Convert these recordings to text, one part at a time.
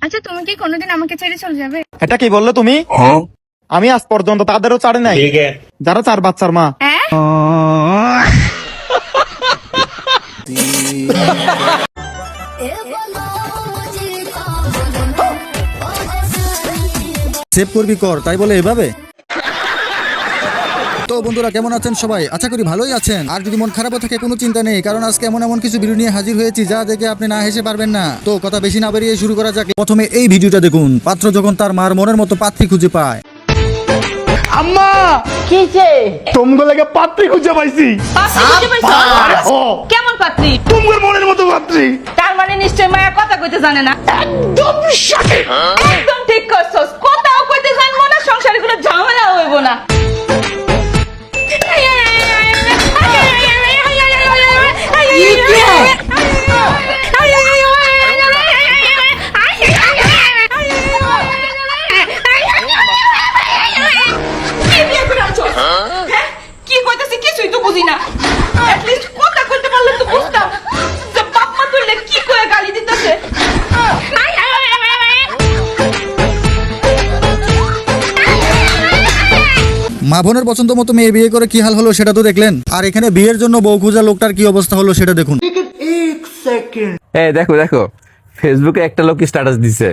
আচ্ছা তুমি কি কোনোদিন আমাকে ছেড়ে চলে যাবে? এটা কি বললে তুমি? আমি আজ পর্যন্ত তাদেরও ছাড়ে নাই যারা 4 বাচ্চার মা। সেভ করবি কর, তাই বলে এভাবে? তো বন্ধুরা কেমন আছেন সবাই? আশা করি ভালোই আছেন। আর যদি মন খারাপও থাকে কোনো চিন্তা নেই, কারণ আজকে এমন কিছু ভিডিও নিয়ে হাজির হয়েছি যা দেখে আপনি না হেসে পারবেন না। তো কথা বেশি না বেরিয়ে শুরু করা যাক। প্রথমে এই ভিডিওটা দেখুন। পাত্র যখন তার মার মনের মতো পাত্রী খুঁজে পায়। আম্মা কি যে তোমগো লাগে পাত্রী খুঁজে পাইছি। পাত্রী খুঁজে পাইছো? কেমন পাত্রী? তোমার মনের মতো পাত্রী। তার মানে নিশ্চয় মায়া কথা কইতে জানে না। একদম সঠিক। একদম ঠিক করছস। কথাও কইতে জানবো না, সংসারে কোনো ঝামেলা হইব না। কি কইতাছি কিছুই তো বুঝি না। অ্যাটলিস্ট কথা কইতে পারলে তো বুঝতাম যে বাপ মা তুললে কি কয়ে গালি দিতেছে। মা বোনের পছন্দ মতো মেয়ে বিয়ে করে কি হাল হলো সেটা তো দেখলেন। আর এখানে বিয়ের জন্য বউ খোঁজা লোকটার কি অবস্থা হলো সেটা দেখুন। এই দেখো দেখো, ফেসবুকে একটা লোক স্ট্যাটাস দিছে,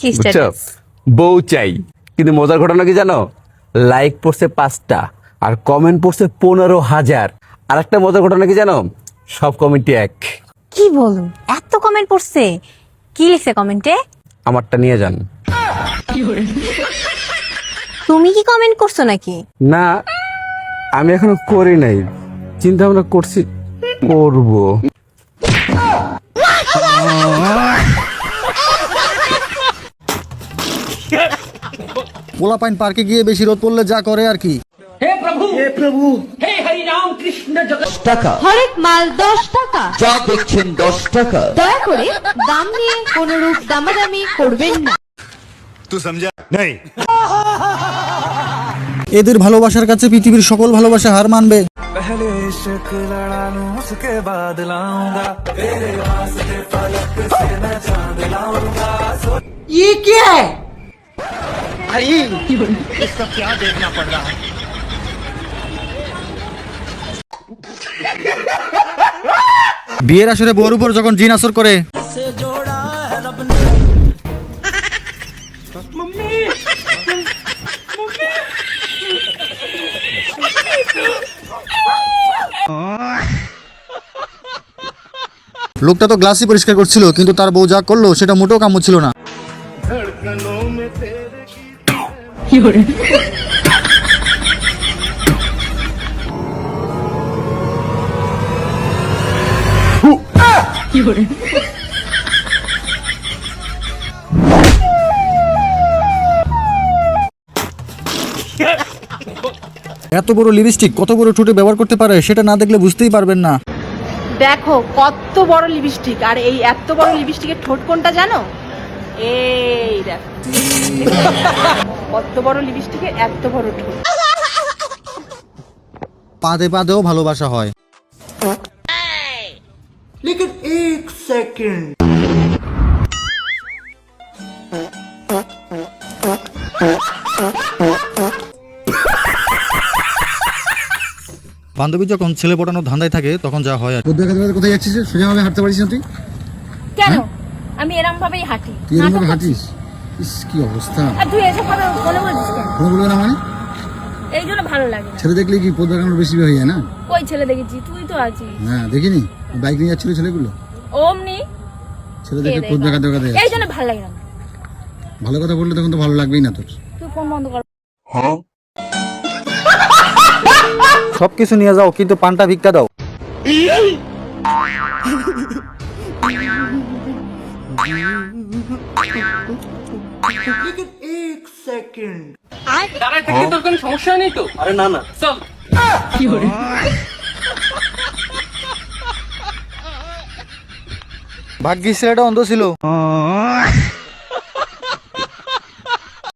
কি বুঝছো? স্ট্যাটাস? বউ চাই, কিন্তু মজার ঘটনা কি জানো? লাইক পড়ছে 5টা আর কমেন্ট পড়ছে 15,000। আর একটা মজার ঘটনা কি জানো? সব কমেন্টই এক। কি বলুন, এত কমেন্ট পড়ছে? কি লিখছে কমেন্টে? আমারটা নিয়ে যান। তুমি কি কমেন্ট করছো নাকি? না, আমি এখনো করি নাই, চিন্তা ভাবনা করছি করব। পোলাপাইন পার্কে গিয়ে বেশি রোদ পড়লে যা করে আর কি। হরেক মাল 10 টাকা, যা দেখছেন 10 টাকা। দয়া করে দাম নিয়ে কোনরূপ দামাদামি করবেন না। এদের ভালোবাসার কাছে পৃথিবীর সকল ভালোবাসা হার মানবে। বিয়ের আসরে বউর উপর যখন জিন আসর করে, লোকটা তো গ্লাসই পরিষ্কার করছিল, কিন্তু তার বউ যা করলো সেটা মোটেও কাম্য ছিল না। এত বড় লিপস্টিক কত বড় ঠোঁটে ব্যবহার করতে পারে সেটা না দেখলে বুঝতেই পারবেন না। দেখো কত বড় লিপস্টিক, আর এই এত বড় লিপস্টিকের ঠোঁট কোনটা জানো? এই দেখো কত বড় লিপস্টিকের এত বড় ঠোঁট। পাদে পাদেও ভালোবাসা হয়। বান্ধবী যখন ছেলে পটানোর ধান্দায় থাকে তখন যা হয় আর কি। কোথায় যাচ্ছিস? সোজাভাবে হাঁটতে পারিস না তুই? কেন? আমি এরকম ভাবেই হাঁটি। তুই এরকম ভাবে হাঁটিস? ইস কি অবস্থা! আর তুই এসব ভাবে বলে বলছিস কেন? কোনো বলবে না মানে? এই জন্য ভালো লাগে। ছেলে দেখলে কি পদ দেখানোর বেশি হয়ে যায় না? কই ছেলে দেখেছি? তুই তো আছিস। হ্যাঁ দেখিনি, বাইক নিয়ে যাচ্ছিল ছেলেগুলো, ওমনি ছেলে দেখে পদ দেখাতে দেখাতে। এই জন্য ভালো লাগে না। ভালো কথা বললে তখন তো ভালো লাগবেই না তোর। তুই ফোন বন্ধ কর। সবকিছু নিয়ে যাও, কিন্তু পানটা ভিক্ষা দাও। তোর কোনো সমস্যা নেই তো? আরে না না, চল। ভাগ্যিস ছেলেটা অন্ধ ছিল।